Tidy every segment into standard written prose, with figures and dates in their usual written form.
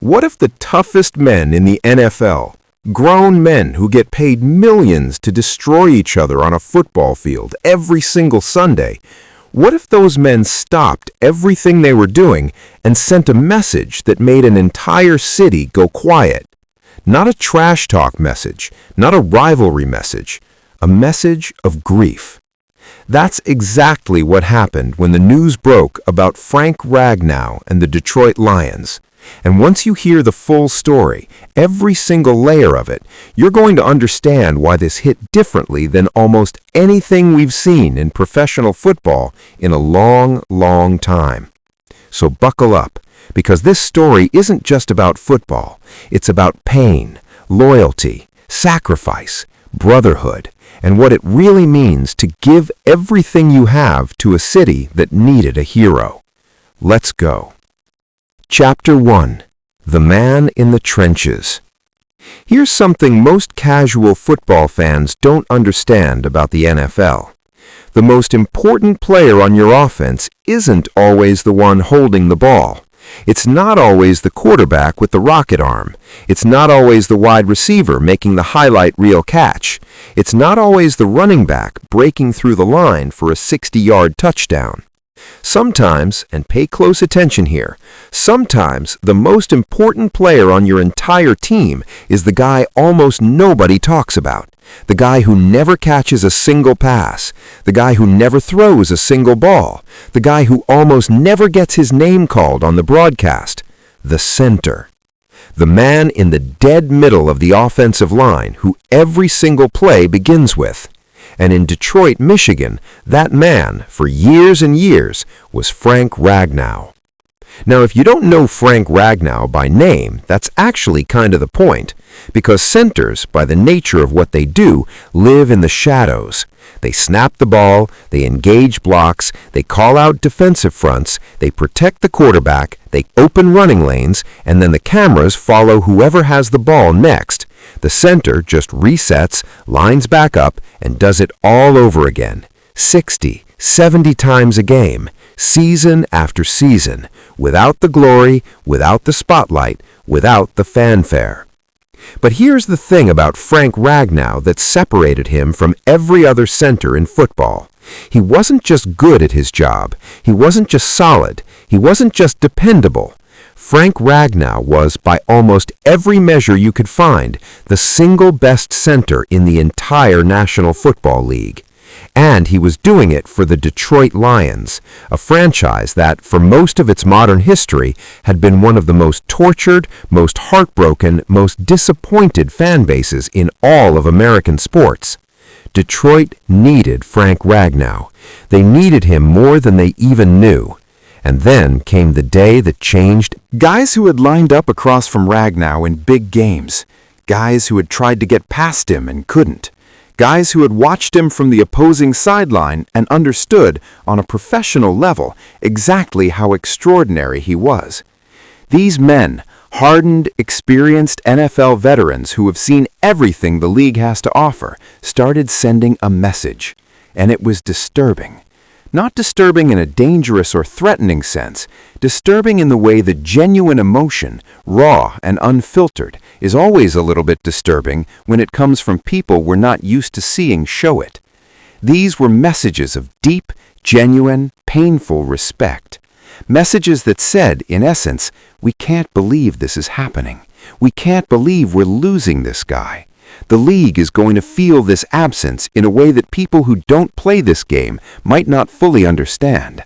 What if the toughest men in the NFL, grown men who get paid millions to destroy each other on a football field every single Sunday, what if those men stopped everything they were doing and sent a message that made an entire city go quiet? Not a trash talk message, not a rivalry message, a message of grief. That's exactly what happened when the news broke about Frank Ragnow and the Detroit Lions. And once you hear the full story, every single layer of it, you're going to understand why this hit differently than almost anything we've seen in professional football in a long, long time. So buckle up, because this story isn't just about football. It's about pain, loyalty, sacrifice, brotherhood, and what it really means to give everything you have to a city that needed a hero. Let's go. Chapter 1. The Man in the Trenches. Here's something most casual football fans don't understand about the NFL. The most important player on your offense isn't always the one holding the ball. It's not always the quarterback with the rocket arm. It's not always the wide receiver making the highlight reel catch. It's not always the running back breaking through the line for a 60-yard touchdown. Sometimes, and pay close attention here, sometimes the most important player on your entire team is the guy almost nobody talks about, the guy who never catches a single pass, the guy who never throws a single ball, the guy who almost never gets his name called on the broadcast, the center. The man in the dead middle of the offensive line who every single play begins with. And in Detroit, Michigan, that man, for years and years, was Frank Ragnow. Now, if you don't know Frank Ragnow by name, that's actually kind of the point, because centers, by the nature of what they do, live in the shadows. They snap the ball, they engage blocks, they call out defensive fronts, they protect the quarterback, they open running lanes, and then the cameras follow whoever has the ball next. The center just resets, lines back up, and does it all over again, 60, 70 times a game, season after season, without the glory, without the spotlight, without the fanfare. But here's the thing about Frank Ragnow that separated him from every other center in football. He wasn't just good at his job. He wasn't just solid. He wasn't just dependable. Frank Ragnow was, by almost every measure you could find, the single best center in the entire National Football League. And he was doing it for the Detroit Lions, a franchise that, for most of its modern history, had been one of the most tortured, most heartbroken, most disappointed fan bases in all of American sports. Detroit needed Frank Ragnow. They needed him more than they even knew. And then came the day that changed. Guys who had lined up across from Ragnow in big games. Guys who had tried to get past him and couldn't. Guys who had watched him from the opposing sideline and understood, on a professional level, exactly how extraordinary he was. These men, hardened, experienced NFL veterans who have seen everything the league has to offer, started sending a message. And it was disturbing. Not disturbing in a dangerous or threatening sense, disturbing in the way that genuine emotion, raw and unfiltered, is always a little bit disturbing when it comes from people we're not used to seeing show it. These were messages of deep, genuine, painful respect. Messages that said, in essence, we can't believe this is happening. We can't believe we're losing this guy. The league is going to feel this absence in a way that people who don't play this game might not fully understand.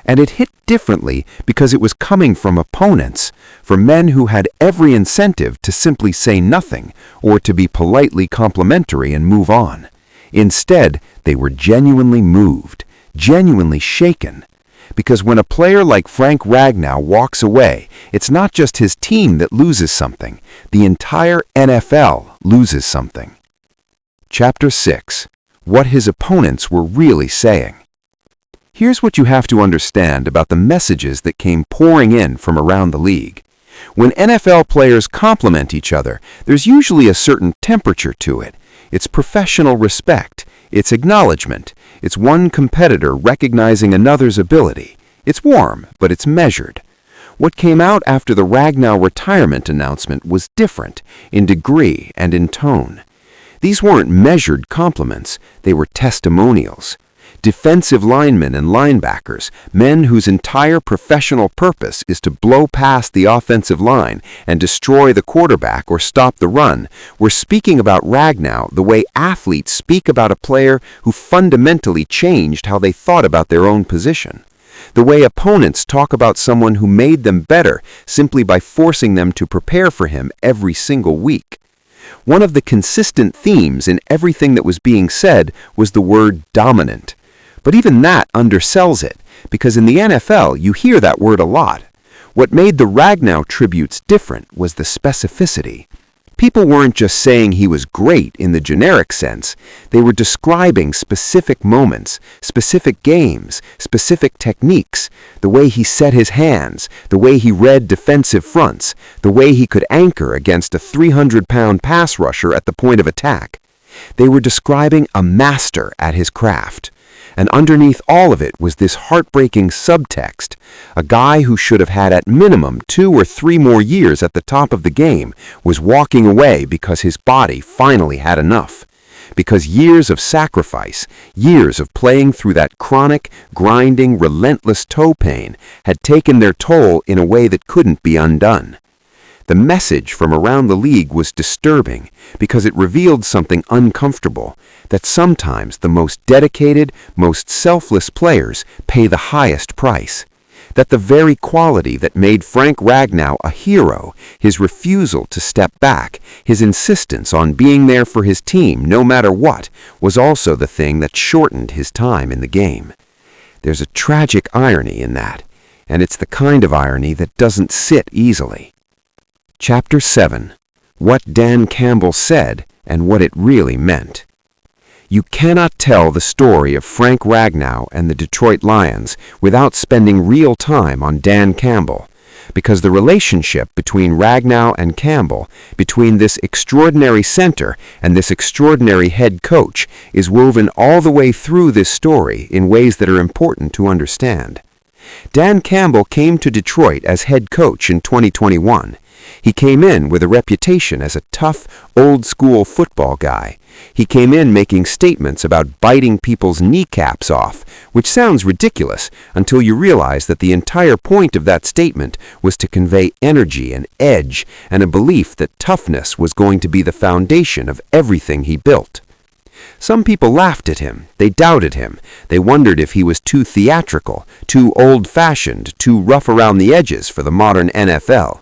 And it hit differently because it was coming from opponents, from men who had every incentive to simply say nothing or to be politely complimentary and move on. Instead, they were genuinely moved, genuinely shaken. Because when a player like Frank Ragnow walks away, it's not just his team that loses something. The entire NFL loses something. Chapter 6. What his opponents were really saying. Here's what you have to understand about the messages that came pouring in from around the league. When NFL players compliment each other, there's usually a certain temperature to it. It's professional respect. It's acknowledgement. It's one competitor recognizing another's ability. It's warm, but it's measured. What came out after the Ragnow retirement announcement was different in degree and in tone. These weren't measured compliments, they were testimonials. Defensive linemen and linebackers, men whose entire professional purpose is to blow past the offensive line and destroy the quarterback or stop the run, were speaking about Ragnow the way athletes speak about a player who fundamentally changed how they thought about their own position. The way opponents talk about someone who made them better simply by forcing them to prepare for him every single week. One of the consistent themes in everything that was being said was the word dominant. But even that undersells it, because in the NFL you hear that word a lot. What made the Ragnow tributes different was the specificity. People weren't just saying he was great in the generic sense, they were describing specific moments, specific games, specific techniques, the way he set his hands, the way he read defensive fronts, the way he could anchor against a 300-pound pass rusher at the point of attack. They were describing a master at his craft. And underneath all of it was this heartbreaking subtext. A guy who should have had at minimum 2 or 3 more years at the top of the game was walking away because his body finally had enough. Because years of sacrifice, years of playing through that chronic, grinding, relentless toe pain had taken their toll in a way that couldn't be undone. The message from around the league was disturbing because it revealed something uncomfortable, that sometimes the most dedicated, most selfless players pay the highest price. That the very quality that made Frank Ragnow a hero, his refusal to step back, his insistence on being there for his team no matter what, was also the thing that shortened his time in the game. There's a tragic irony in that, and it's the kind of irony that doesn't sit easily. Chapter 7. What Dan Campbell Said and What It Really Meant. You cannot tell the story of Frank Ragnow and the Detroit Lions without spending real time on Dan Campbell, because the relationship between Ragnow and Campbell, between this extraordinary center and this extraordinary head coach, is woven all the way through this story in ways that are important to understand. Dan Campbell came to Detroit as head coach in 2021. He came in with a reputation as a tough, old-school football guy. He came in making statements about biting people's kneecaps off, which sounds ridiculous until you realize that the entire point of that statement was to convey energy and edge and a belief that toughness was going to be the foundation of everything he built. Some people laughed at him, they doubted him, they wondered if he was too theatrical, too old-fashioned, too rough around the edges for the modern NFL.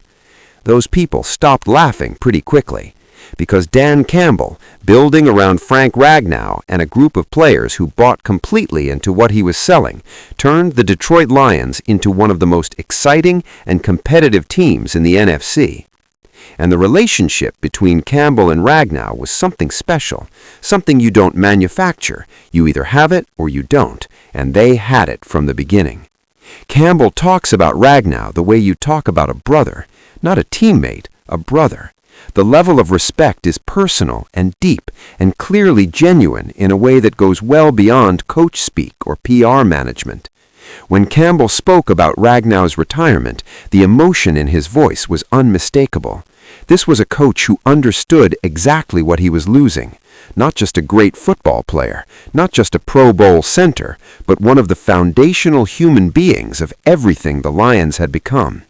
Those people stopped laughing pretty quickly, because Dan Campbell, building around Frank Ragnow and a group of players who bought completely into what he was selling, turned the Detroit Lions into one of the most exciting and competitive teams in the NFC. And the relationship between Campbell and Ragnow was something special, something you don't manufacture. You either have it or you don't, and they had it from the beginning. Campbell talks about Ragnow the way you talk about a brother, not a teammate, a brother. The level of respect is personal and deep and clearly genuine in a way that goes well beyond coach speak or PR management. When Campbell spoke about Ragnow's retirement, the emotion in his voice was unmistakable. This was a coach who understood exactly what he was losing. Not just a great football player, not just a Pro Bowl center, but one of the foundational human beings of everything the Lions had become.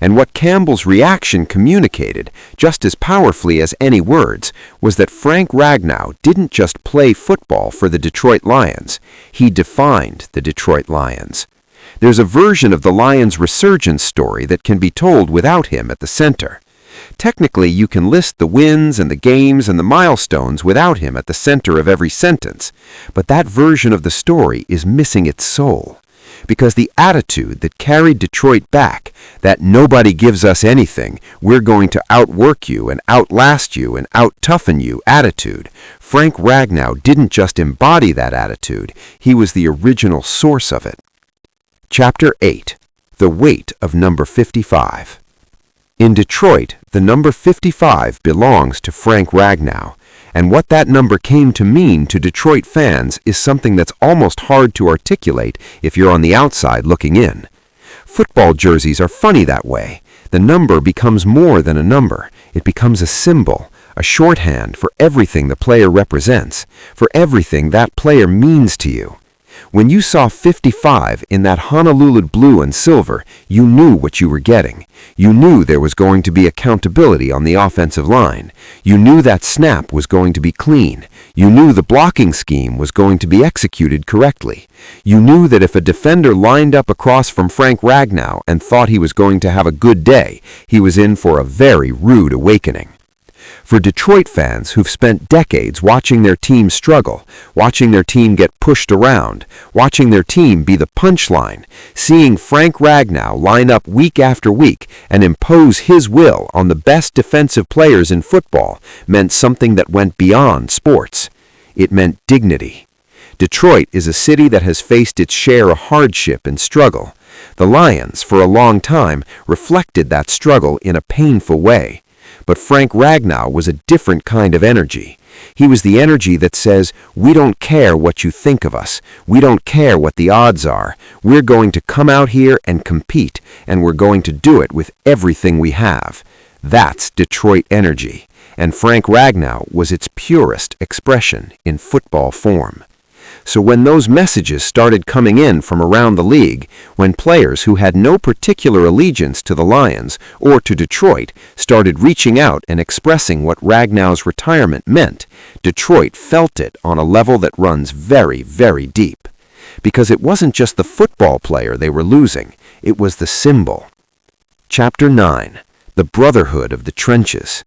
And what Campbell's reaction communicated, just as powerfully as any words, was that Frank Ragnow didn't just play football for the Detroit Lions, he defined the Detroit Lions. There's a version of the Lions' resurgence story that can be told without him at the center. Technically, you can list the wins and the games and the milestones without him at the center of every sentence, but that version of the story is missing its soul. Because the attitude that carried Detroit back, that nobody gives us anything, we're going to outwork you and outlast you and out-toughen you attitude, Frank Ragnow didn't just embody that attitude, he was the original source of it. Chapter 8. The Weight of Number 55. In Detroit, the number 55 belongs to Frank Ragnow, and what that number came to mean to Detroit fans is something that's almost hard to articulate if you're on the outside looking in. Football jerseys are funny that way. The number becomes more than a number. It becomes a symbol, a shorthand for everything the player represents, for everything that player means to you. When you saw 55 in that Honolulu blue and silver, you knew what you were getting. You knew there was going to be accountability on the offensive line. You knew that snap was going to be clean. You knew the blocking scheme was going to be executed correctly. You knew that if a defender lined up across from Frank Ragnow and thought he was going to have a good day, he was in for a very rude awakening. For Detroit fans who've spent decades watching their team struggle, watching their team get pushed around, watching their team be the punchline, seeing Frank Ragnow line up week after week and impose his will on the best defensive players in football meant something that went beyond sports. It meant dignity. Detroit is a city that has faced its share of hardship and struggle. The Lions, for a long time, reflected that struggle in a painful way. But Frank Ragnow was a different kind of energy. He was the energy that says, we don't care what you think of us. We don't care what the odds are. We're going to come out here and compete, and we're going to do it with everything we have. That's Detroit energy, and Frank Ragnow was its purest expression in football form. So when those messages started coming in from around the league, when players who had no particular allegiance to the Lions or to Detroit started reaching out and expressing what Ragnow's retirement meant, Detroit felt it on a level that runs very, very deep. Because it wasn't just the football player they were losing, it was the symbol. Chapter 9. The Brotherhood of the Trenches.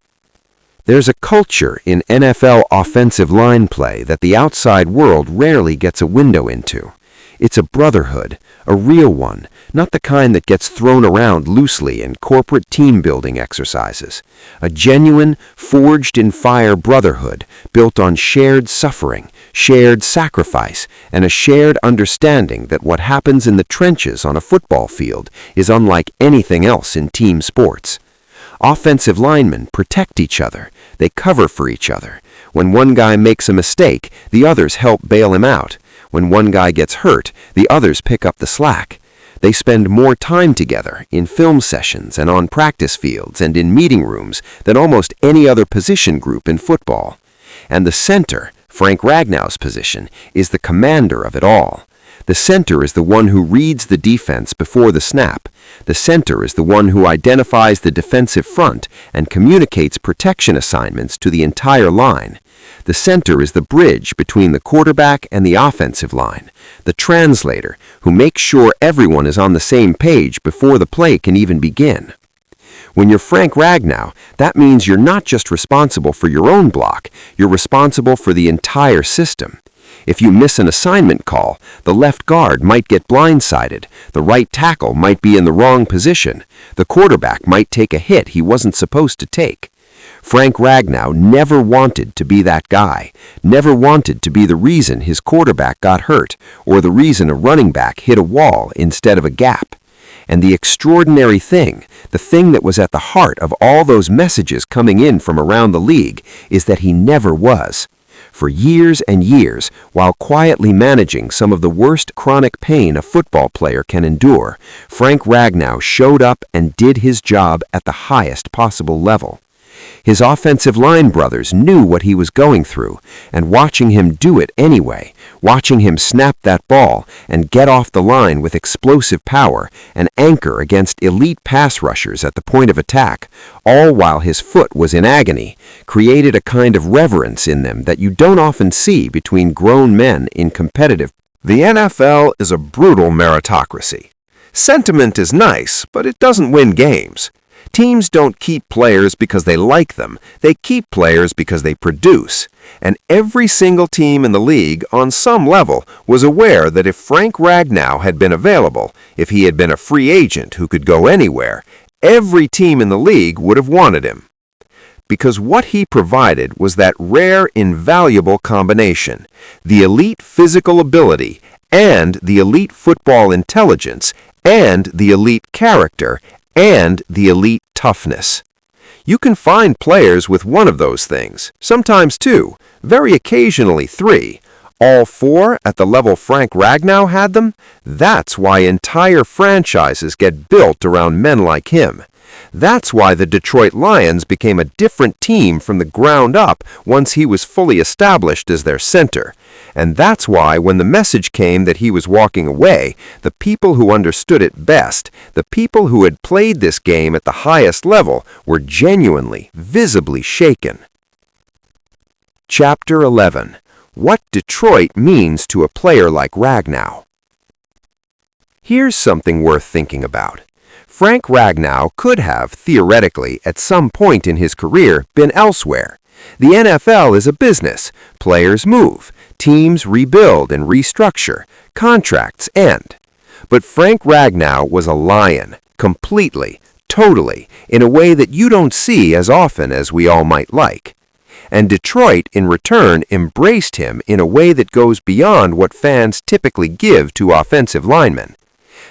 There's a culture in NFL offensive line play that the outside world rarely gets a window into. It's a brotherhood, a real one, not the kind that gets thrown around loosely in corporate team-building exercises. A genuine, forged-in-fire brotherhood built on shared suffering, shared sacrifice, and a shared understanding that what happens in the trenches on a football field is unlike anything else in team sports. Offensive linemen protect each other. They cover for each other. When one guy makes a mistake, the others help bail him out. When one guy gets hurt, the others pick up the slack. They spend more time together in film sessions and on practice fields and in meeting rooms than almost any other position group in football. And the center, Frank Ragnow's position, is the commander of it all. The center is the one who reads the defense before the snap. The center is the one who identifies the defensive front and communicates protection assignments to the entire line. The center is the bridge between the quarterback and the offensive line, the translator who makes sure everyone is on the same page before the play can even begin. When you're Frank Ragnow, that means you're not just responsible for your own block, you're responsible for the entire system. If you miss an assignment call, the left guard might get blindsided, the right tackle might be in the wrong position, the quarterback might take a hit he wasn't supposed to take. Frank Ragnow never wanted to be that guy, never wanted to be the reason his quarterback got hurt, or the reason a running back hit a wall instead of a gap. And the extraordinary thing, the thing that was at the heart of all those messages coming in from around the league, is that he never was. For years and years, while quietly managing some of the worst chronic pain a football player can endure, Frank Ragnow showed up and did his job at the highest possible level. His offensive line brothers knew what he was going through, and watching him do it anyway, watching him snap that ball and get off the line with explosive power and anchor against elite pass rushers at the point of attack, all while his foot was in agony, created a kind of reverence in them that you don't often see between grown men in competitive. The NFL is a brutal meritocracy. Sentiment is nice, but it doesn't win games. Teams don't keep players because they like them. They keep players because they produce. And every single team in the league, on some level, was aware that if Frank Ragnow had been available, if he had been a free agent who could go anywhere, every team in the league would have wanted him. Because what he provided was that rare, invaluable combination, the elite physical ability and the elite football intelligence and the elite character and the elite toughness. You can find players with one of those things, sometimes two, very occasionally three, All four at the level Frank Ragnow had them? That's why entire franchises get built around men like him. That's why the Detroit Lions became a different team from the ground up once he was fully established as their center. And that's why when the message came that he was walking away, the people who understood it best, the people who had played this game at the highest level, were genuinely, visibly shaken. Chapter 11. What Detroit means to a player like Ragnow. Here's something worth thinking about. Frank Ragnow could have, theoretically, at some point in his career, been elsewhere. The NFL is a business. Players move. Teams rebuild and restructure. Contracts end. But Frank Ragnow was a lion, completely, totally, in a way that you don't see as often as we all might like. And Detroit, in return, embraced him in a way that goes beyond what fans typically give to offensive linemen.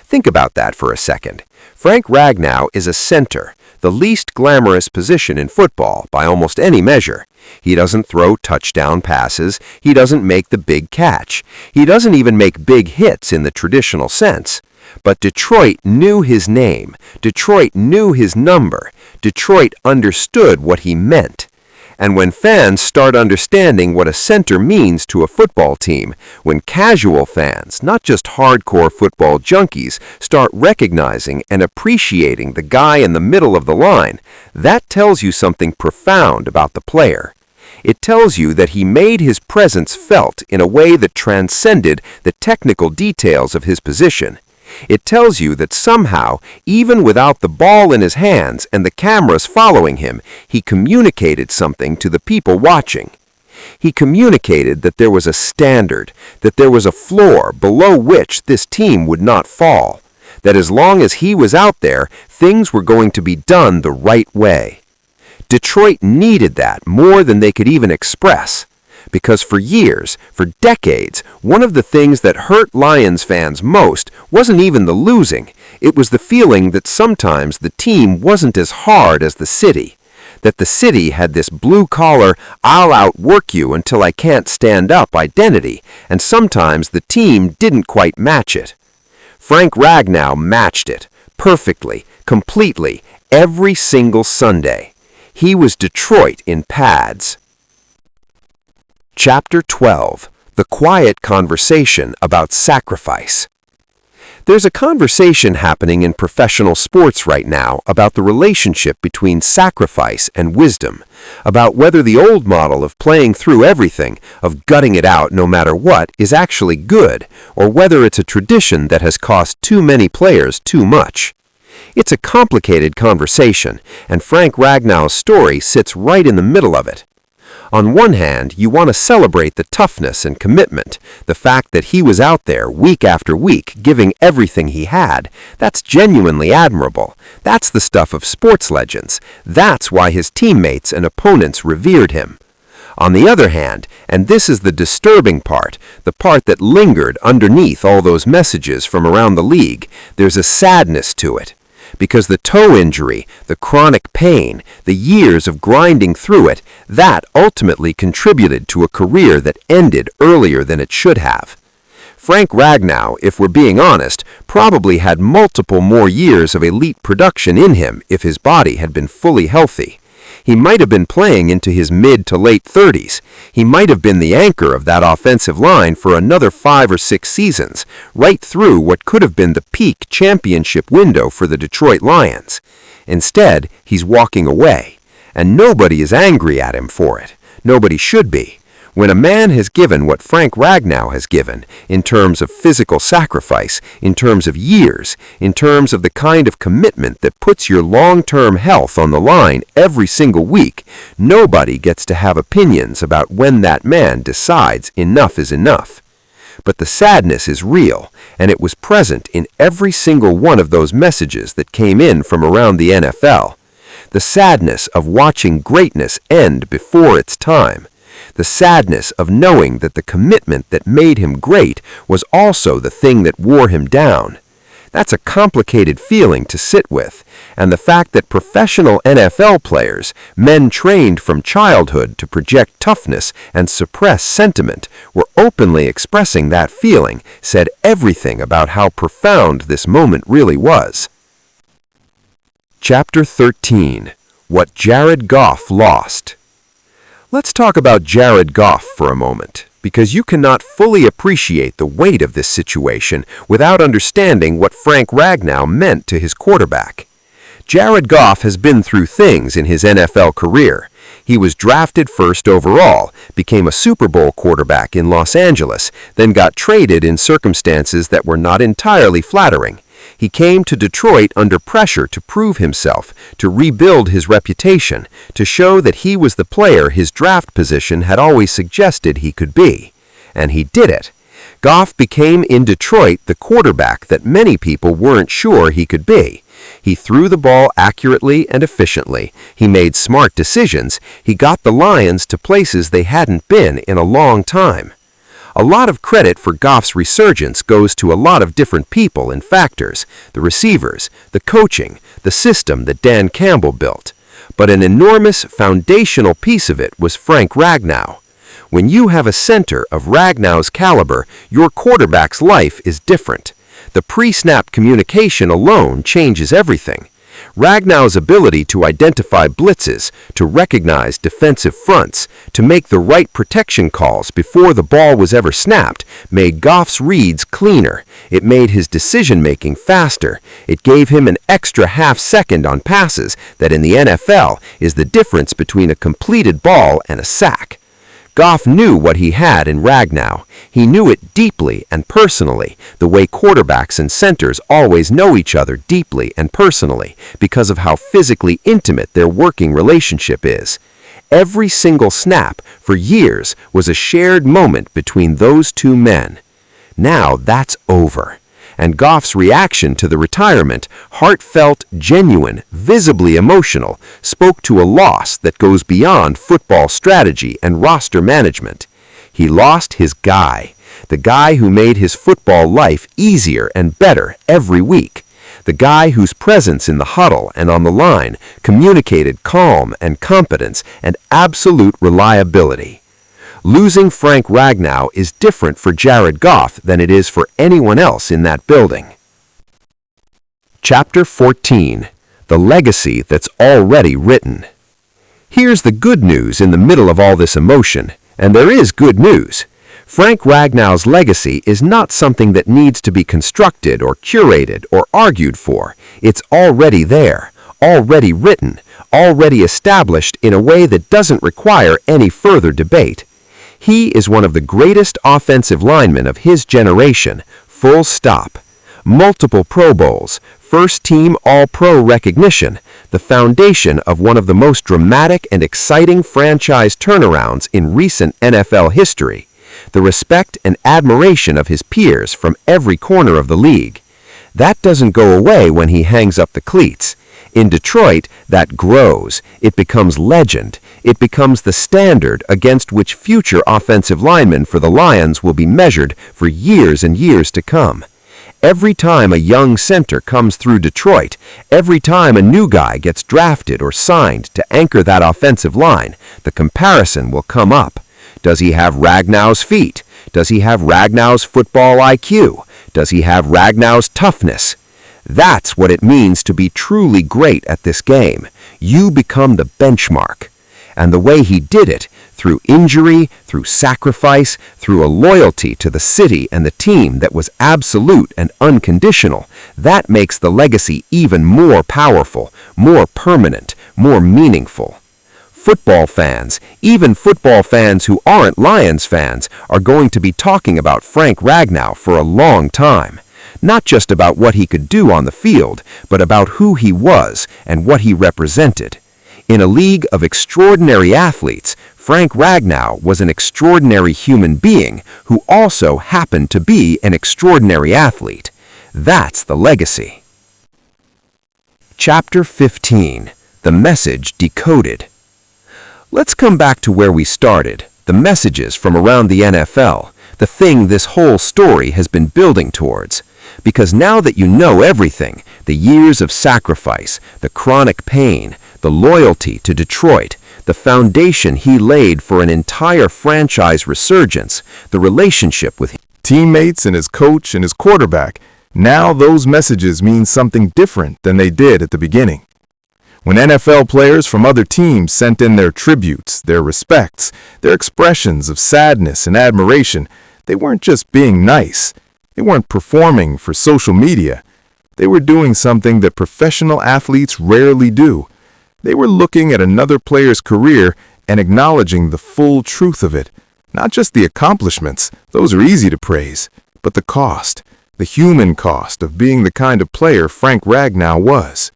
Think about that for a second. Frank Ragnow is a center, the least glamorous position in football by almost any measure. He doesn't throw touchdown passes. He doesn't make the big catch. He doesn't even make big hits in the traditional sense. But Detroit knew his name. Detroit knew his number. Detroit understood what he meant. And when fans start understanding what a center means to a football team, when casual fans, not just hardcore football junkies, start recognizing and appreciating the guy in the middle of the line, that tells you something profound about the player. It tells you that he made his presence felt in a way that transcended the technical details of his position. It tells you that somehow, even without the ball in his hands and the cameras following him, he communicated something to the people watching. He communicated that there was a standard, that there was a floor below which this team would not fall, that as long as he was out there, things were going to be done the right way. Detroit needed that more than they could even express. Because for years, for decades, one of the things that hurt Lions fans most wasn't even the losing. It was the feeling that sometimes the team wasn't as hard as the city. That the city had this blue-collar, I'll outwork you until I can't stand up identity, and sometimes the team didn't quite match it. Frank Ragnow matched it, perfectly, completely, every single Sunday. He was Detroit in pads. Chapter 12. The Quiet Conversation About Sacrifice. There's a conversation happening in professional sports right now about the relationship between sacrifice and wisdom, about whether the old model of playing through everything, of gutting it out no matter what, is actually good, or whether it's a tradition that has cost too many players too much. It's a complicated conversation, and Frank Ragnow's story sits right in the middle of it. On one hand, you want to celebrate the toughness and commitment, the fact that he was out there week after week giving everything he had. That's genuinely admirable. That's the stuff of sports legends. That's why his teammates and opponents revered him. On the other hand, and this is the disturbing part, the part that lingered underneath all those messages from around the league, there's a sadness to it. Because the toe injury, the chronic pain, the years of grinding through it, that ultimately contributed to a career that ended earlier than it should have. Frank Ragnow, if we're being honest, probably had multiple more years of elite production in him if his body had been fully healthy. He might have been playing into his mid to late 30s. He might have been the anchor of that offensive line for another 5 or 6 seasons, right through what could have been the peak championship window for the Detroit Lions. Instead, he's walking away, and nobody is angry at him for it. Nobody should be. When a man has given what Frank Ragnow has given, in terms of physical sacrifice, in terms of years, in terms of the kind of commitment that puts your long-term health on the line every single week, nobody gets to have opinions about when that man decides enough is enough. But the sadness is real, and it was present in every single one of those messages that came in from around the NFL. The sadness of watching greatness end before its time. The sadness of knowing that the commitment that made him great was also the thing that wore him down. That's a complicated feeling to sit with, and the fact that professional NFL players, men trained from childhood to project toughness and suppress sentiment, were openly expressing that feeling, said everything about how profound this moment really was. Chapter 13. What Jared Goff Lost. Let's talk about Jared Goff for a moment, because you cannot fully appreciate the weight of this situation without understanding what Frank Ragnow meant to his quarterback. Jared Goff has been through things in his NFL career. He was drafted first overall, became a Super Bowl quarterback in Los Angeles, then got traded in circumstances that were not entirely flattering. He came to Detroit under pressure to prove himself, to rebuild his reputation, to show that he was the player his draft position had always suggested he could be. And he did it. Goff became in Detroit the quarterback that many people weren't sure he could be. He threw the ball accurately and efficiently. He made smart decisions. He got the Lions to places they hadn't been in a long time. A lot of credit for Goff's resurgence goes to a lot of different people and factors, the receivers, the coaching, the system that Dan Campbell built. But an enormous foundational piece of it was Frank Ragnow. When you have a center of Ragnow's caliber, your quarterback's life is different. The pre-snap communication alone changes everything. Ragnow's ability to identify blitzes, to recognize defensive fronts, to make the right protection calls before the ball was ever snapped, made Goff's reads cleaner. It made his decision-making faster. It gave him an extra half-second on passes that in the NFL is the difference between a completed ball and a sack. Goff knew what he had in Ragnow. He knew it deeply and personally, the way quarterbacks and centers always know each other deeply and personally because of how physically intimate their working relationship is. Every single snap, for years, was a shared moment between those two men. Now that's over. And Goff's reaction to the retirement, heartfelt, genuine, visibly emotional, spoke to a loss that goes beyond football strategy and roster management. He lost his guy, the guy who made his football life easier and better every week, the guy whose presence in the huddle and on the line communicated calm and competence and absolute reliability. Losing Frank Ragnow is different for Jared Goff than it is for anyone else in that building. Chapter 14. The Legacy That's Already Written. Here's the good news in the middle of all this emotion, and there is good news. Frank Ragnow's legacy is not something that needs to be constructed or curated or argued for. It's already there, already written, already established in a way that doesn't require any further debate. He is one of the greatest offensive linemen of his generation, full stop. Multiple Pro Bowls, first-team All-Pro recognition, the foundation of one of the most dramatic and exciting franchise turnarounds in recent NFL history, the respect and admiration of his peers from every corner of the league. That doesn't go away when he hangs up the cleats. In Detroit, that grows. It becomes legend. It becomes the standard against which future offensive linemen for the Lions will be measured for years and years to come. Every time a young center comes through Detroit, every time a new guy gets drafted or signed to anchor that offensive line, the comparison will come up. Does he have Ragnow's feet? Does he have Ragnow's football IQ? Does he have Ragnow's toughness? That's what it means to be truly great at this game. You become the benchmark. And the way he did it, through injury, through sacrifice, through a loyalty to the city and the team that was absolute and unconditional, that makes the legacy even more powerful, more permanent, more meaningful. Football fans, even football fans who aren't Lions fans, are going to be talking about Frank Ragnow for a long time. Not just about what he could do on the field, but about who he was and what he represented. In a league of extraordinary athletes, Frank Ragnow was an extraordinary human being who also happened to be an extraordinary athlete. That's the legacy. Chapter 15. The Message Decoded. Let's come back to where we started, the messages from around the NFL, the thing this whole story has been building towards. Because now that you know everything, the years of sacrifice, the chronic pain, the loyalty to Detroit, the foundation he laid for an entire franchise resurgence, the relationship with teammates and his coach and his quarterback, now those messages mean something different than they did at the beginning. When NFL players from other teams sent in their tributes, their respects, their expressions of sadness and admiration, they weren't just being nice. They weren't performing for social media. They were doing something that professional athletes rarely do. They were looking at another player's career and acknowledging the full truth of it. Not just the accomplishments, those are easy to praise, but the cost, the human cost of being the kind of player Frank Ragnow was.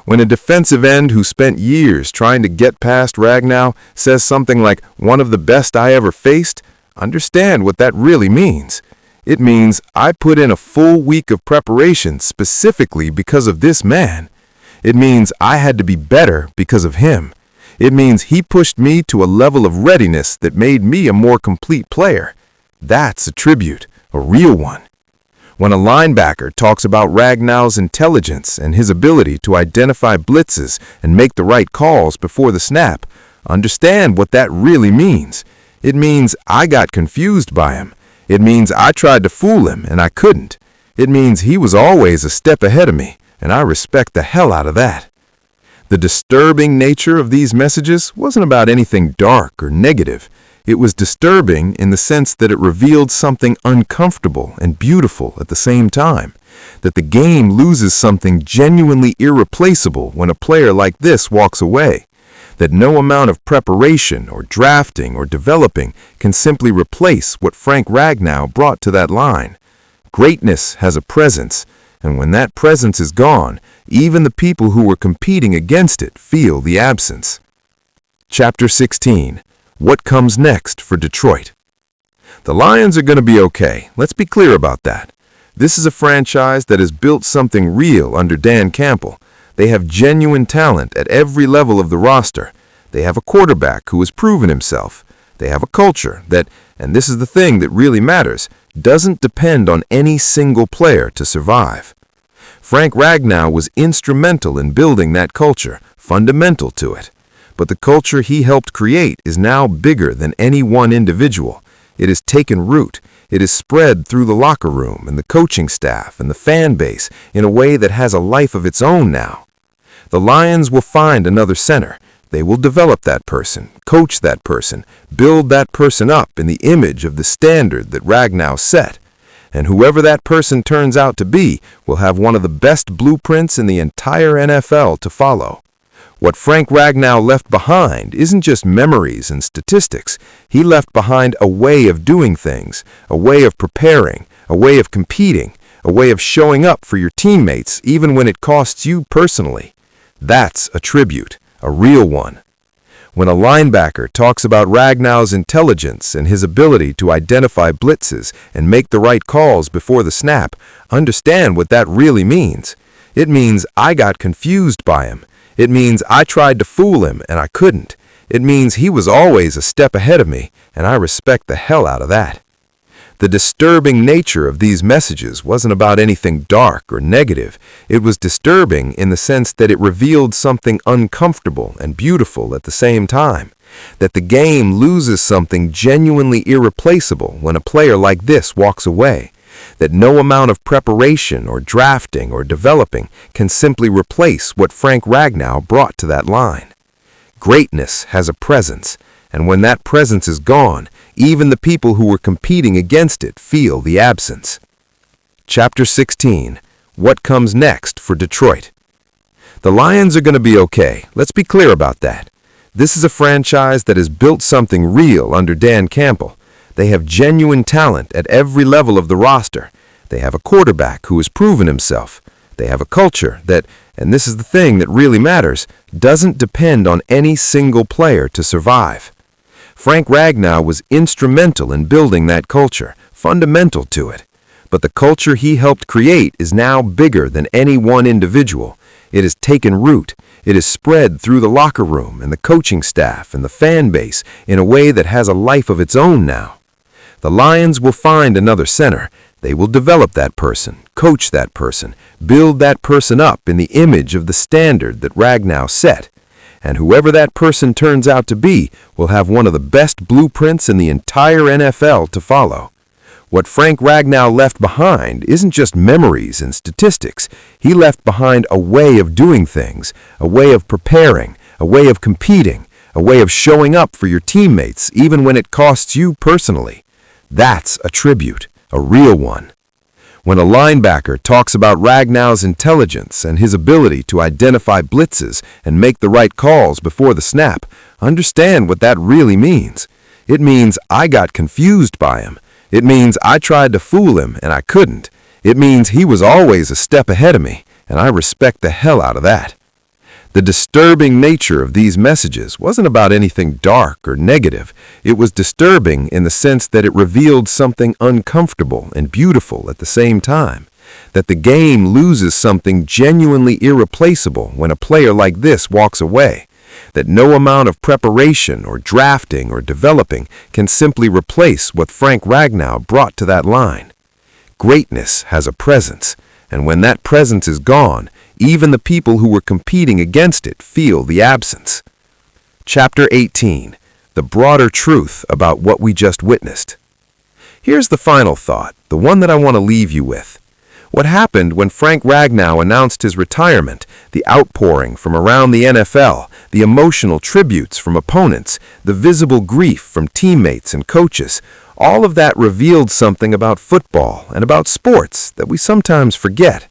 When a defensive end who spent years trying to get past Ragnow says something like, "One of the best I ever faced," understand what that really means. It means I put in a full week of preparation specifically because of this man. It means I had to be better because of him. It means he pushed me to a level of readiness that made me a more complete player. That's a tribute, a real one. When a linebacker talks about Ragnow's intelligence and his ability to identify blitzes and make the right calls before the snap, understand what that really means. It means I got confused by him. It means I tried to fool him and I couldn't. It means he was always a step ahead of me, and I respect the hell out of that. The disturbing nature of these messages wasn't about anything dark or negative. It was disturbing in the sense that it revealed something uncomfortable and beautiful at the same time, that the game loses something genuinely irreplaceable when a player like this walks away, that no amount of preparation or drafting or developing can simply replace what Frank Ragnow brought to that line. Greatness has a presence, and when that presence is gone, even the people who were competing against it feel the absence. Chapter 16. What comes next for Detroit? The Lions are going to be okay. Let's be clear about that. This is a franchise that has built something real under Dan Campbell. They have genuine talent at every level of the roster. They have a quarterback who has proven himself. They have a culture that, and this is the thing that really matters, doesn't depend on any single player to survive. Frank Ragnow was instrumental in building that culture, fundamental to it. But the culture he helped create is now bigger than any one individual. It has taken root. It is spread through the locker room and the coaching staff and the fan base in a way that has a life of its own now. The Lions will find another center. They will develop that person, coach that person, build that person up in the image of the standard that Ragnow set. And whoever that person turns out to be will have one of the best blueprints in the entire NFL to follow. What Frank Ragnow left behind isn't just memories and statistics. He left behind a way of doing things, a way of preparing, a way of competing, a way of showing up for your teammates even when it costs you personally. That's a tribute, a real one. When a linebacker talks about Ragnow's intelligence and his ability to identify blitzes and make the right calls before the snap, understand what that really means. It means I got confused by him. It means I tried to fool him and I couldn't. It means he was always a step ahead of me, and I respect the hell out of that. The disturbing nature of these messages wasn't about anything dark or negative. It was disturbing in the sense that it revealed something uncomfortable and beautiful at the same time, that the game loses something genuinely irreplaceable when a player like this walks away, that no amount of preparation or drafting or developing can simply replace what Frank Ragnow brought to that line. Greatness has a presence, and when that presence is gone, even the people who were competing against it feel the absence. Chapter 16. What comes next for Detroit? The Lions are going to be okay. Let's be clear about that. This is a franchise that has built something real under Dan Campbell. They have genuine talent at every level of the roster. They have a quarterback who has proven himself. They have a culture that, and this is the thing that really matters, doesn't depend on any single player to survive. Frank Ragnow was instrumental in building that culture, fundamental to it. But the culture he helped create is now bigger than any one individual. It has taken root. It is spread through the locker room and the coaching staff and the fan base in a way that has a life of its own now. The Lions will find another center. They will develop that person, coach that person, build that person up in the image of the standard that Ragnow set. And whoever that person turns out to be will have one of the best blueprints in the entire NFL to follow. What Frank Ragnow left behind isn't just memories and statistics. He left behind a way of doing things, a way of preparing, a way of competing, a way of showing up for your teammates even when it costs you personally. That's a tribute, a real one. When a linebacker talks about Ragnow's intelligence and his ability to identify blitzes and make the right calls before the snap, understand what that really means. It means I got confused by him. It means I tried to fool him and I couldn't. It means he was always a step ahead of me, and I respect the hell out of that. The disturbing nature of these messages wasn't about anything dark or negative. It was disturbing in the sense that it revealed something uncomfortable and beautiful at the same time. That the game loses something genuinely irreplaceable when a player like this walks away. That no amount of preparation or drafting or developing can simply replace what Frank Ragnow brought to that line. Greatness has a presence, and when that presence is gone, even the people who were competing against it feel the absence. Chapter 18. The broader truth about what we just witnessed. Here's the final thought, the one that I want to leave you with. What happened when Frank Ragnow announced his retirement, the outpouring from around the NFL, the emotional tributes from opponents, the visible grief from teammates and coaches, all of that revealed something about football and about sports that we sometimes forget.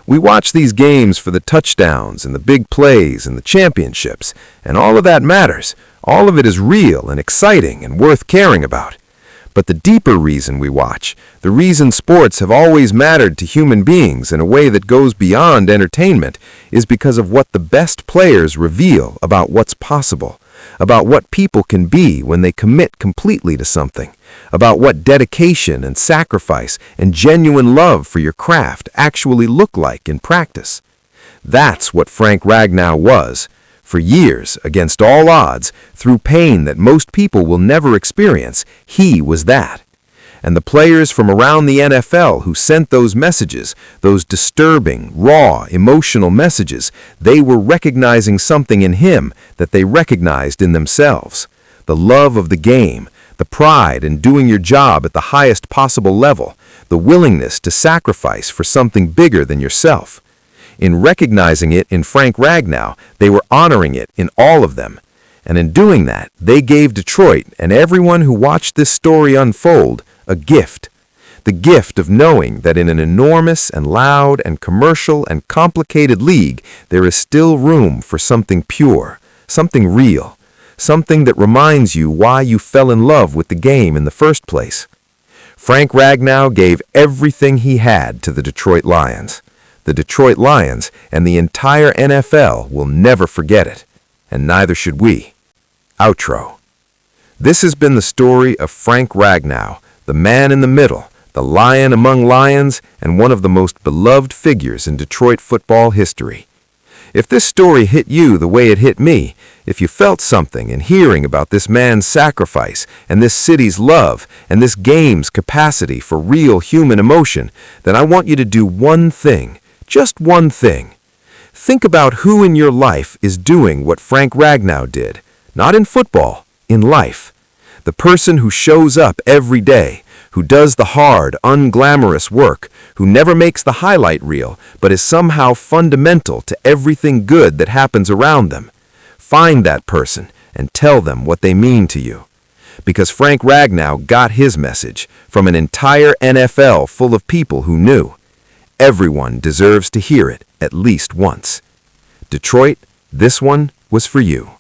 We watch these games for the touchdowns and the big plays and the championships, and all of that matters. All of it is real and exciting and worth caring about. But the deeper reason we watch, the reason sports have always mattered to human beings in a way that goes beyond entertainment, is because of what the best players reveal about what's possible, about what people can be when they commit completely to something, about what dedication and sacrifice and genuine love for your craft actually look like in practice. That's what Frank Ragnow was. For years, against all odds, through pain that most people will never experience, he was that. And the players from around the NFL who sent those messages, those disturbing, raw, emotional messages, they were recognizing something in him that they recognized in themselves. The love of the game, the pride in doing your job at the highest possible level, the willingness to sacrifice for something bigger than yourself. In recognizing it in Frank Ragnow, they were honoring it in all of them. And in doing that, they gave Detroit and everyone who watched this story unfold a gift. The gift of knowing that in an enormous and loud and commercial and complicated league, there is still room for something pure, something real, something that reminds you why you fell in love with the game in the first place. Frank Ragnow gave everything he had to the Detroit Lions. The Detroit Lions and the entire NFL will never forget it, and neither should we. Outro. This has been the story of Frank Ragnow, the man in the middle, the lion among lions, and one of the most beloved figures in Detroit football history. If this story hit you the way it hit me, if you felt something in hearing about this man's sacrifice and this city's love and this game's capacity for real human emotion, then I want you to do one thing. Just one thing. Think about who in your life is doing what Frank Ragnow did. Not in football, in life. The person who shows up every day, who does the hard, unglamorous work, who never makes the highlight reel, but is somehow fundamental to everything good that happens around them. Find that person and tell them what they mean to you. Because Frank Ragnow got his message from an entire NFL full of people who knew. Everyone deserves to hear it at least once. Detroit, this one was for you.